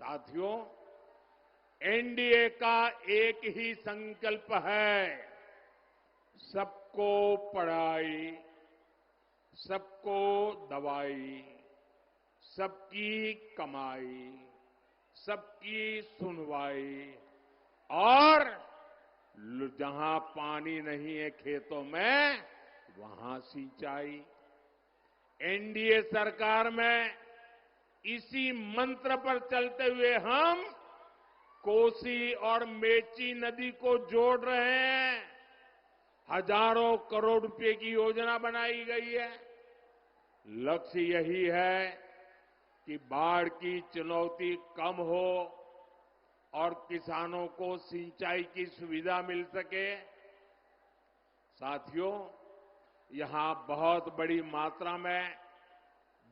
साथियों, एनडीए का एक ही संकल्प है, सबको पढ़ाई, सबको दवाई, सबकी कमाई, सबकी सुनवाई और जहां पानी नहीं है खेतों में वहां सिंचाई। एनडीए सरकार में इसी मंत्र पर चलते हुए हम कोसी और मेची नदी को जोड़ रहे हैं। हजारों करोड़ रुपए की योजना बनाई गई है। लक्ष्य यही है कि बाढ़ की चुनौती कम हो और किसानों को सिंचाई की सुविधा मिल सके। साथियों, यहां बहुत बड़ी मात्रा में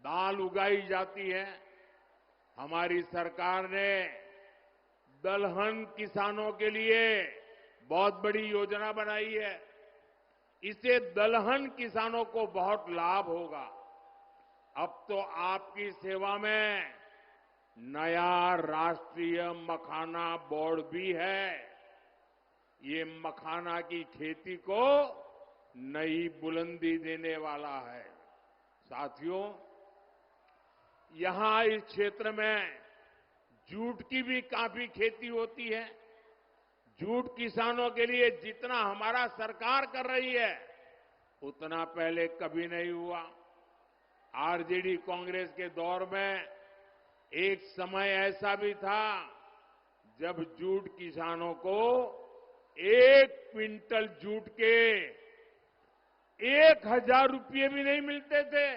दाल उगाई जाती है। हमारी सरकार ने दलहन किसानों के लिए बहुत बड़ी योजना बनाई है। इससे दलहन किसानों को बहुत लाभ होगा। अब तो आपकी सेवा में नया राष्ट्रीय मखाना बोर्ड भी है। ये मखाना की खेती को नई बुलंदी देने वाला है। साथियों, यहां इस क्षेत्र में जूट की भी काफी खेती होती है। जूट किसानों के लिए जितना हमारा सरकार कर रही है उतना पहले कभी नहीं हुआ। आरजेडी कांग्रेस के दौर में एक समय ऐसा भी था जब जूट किसानों को 1 क्विंटल जूट के 1000 रुपये भी नहीं मिलते थे।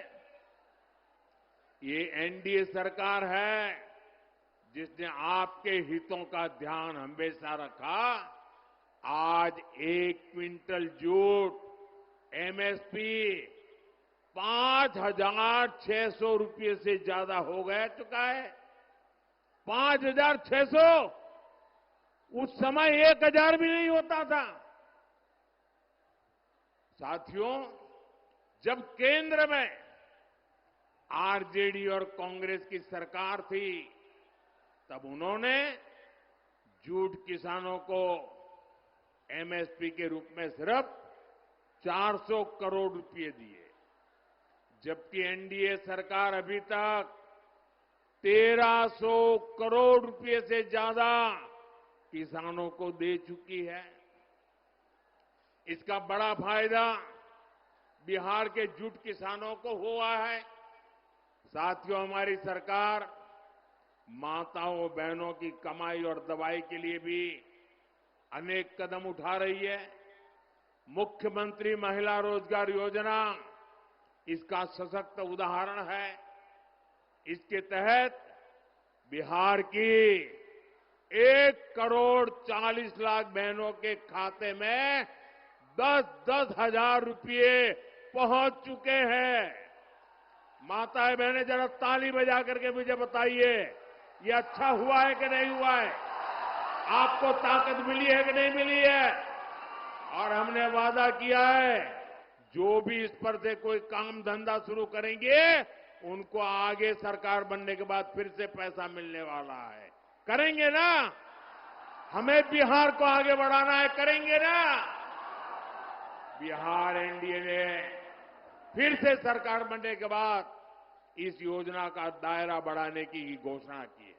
ये एनडीए सरकार है जिसने आपके हितों का ध्यान हमेशा रखा। आज 1 क्विंटल जूट एमएसपी 5,600 रुपये से ज्यादा हो गया चुका है। 5,600। उस समय 1,000 भी नहीं होता था। साथियों, जब केंद्र में आरजेडी और कांग्रेस की सरकार थी तब उन्होंने जूट किसानों को एमएसपी के रूप में सिर्फ 400 करोड़ रुपए दिए, जबकि एनडीए सरकार अभी तक 1,300 करोड़ रुपए से ज्यादा किसानों को दे चुकी है। इसका बड़ा फायदा बिहार के जूट किसानों को हुआ है। साथियों, हमारी सरकार माताओं बहनों की कमाई और दवाई के लिए भी अनेक कदम उठा रही है। मुख्यमंत्री महिला रोजगार योजना इसका सशक्त उदाहरण है। इसके तहत बिहार की 1,40,00,000 बहनों के खाते में 10-10 हजार रुपये पहुंच चुके हैं। माताएं बहनें जरा ताली बजा करके मुझे बताइए, ये अच्छा हुआ है कि नहीं हुआ है? आपको ताकत मिली है कि नहीं मिली है? और हमने वादा किया है जो भी इस पर से कोई काम धंधा शुरू करेंगे उनको आगे सरकार बनने के बाद फिर से पैसा मिलने वाला है। करेंगे ना? हमें बिहार को आगे बढ़ाना है, करेंगे ना? बिहार एनडीए ने फिर से सरकार बनने के बाद इस योजना का दायरा बढ़ाने की घोषणा की है।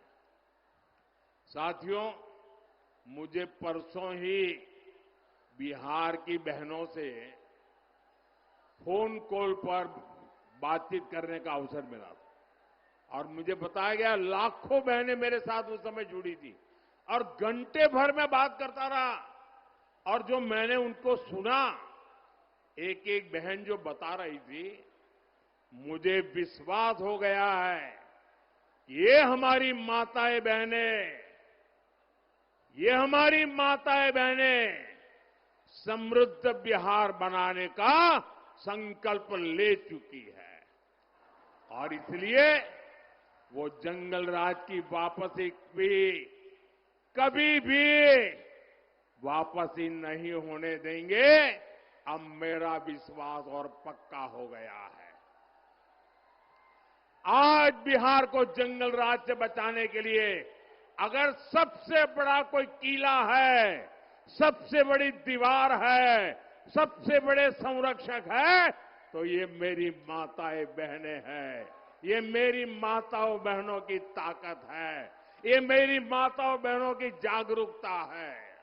साथियों, मुझे परसों ही बिहार की बहनों से फोन कॉल पर बातचीत करने का अवसर मिला था और मुझे बताया गया लाखों बहनें मेरे साथ उस समय जुड़ी थी और घंटे भर में बात करता रहा। और जो मैंने उनको सुना, एक एक बहन जो बता रही थी, मुझे विश्वास हो गया है ये हमारी माताएं बहनें, ये हमारी माताएं बहनें समृद्ध बिहार बनाने का संकल्प ले चुकी है और इसलिए वो जंगल राज की वापसी भी कभी भी वापसी नहीं होने देंगे। अब मेरा विश्वास और पक्का हो गया है। आज बिहार को जंगल राज से बचाने के लिए अगर सबसे बड़ा कोई किला है, सबसे बड़ी दीवार है, सबसे बड़े संरक्षक है, तो ये मेरी माताएं बहनें हैं। ये मेरी माताओं बहनों की ताकत है। ये मेरी माताओं बहनों की जागरूकता है।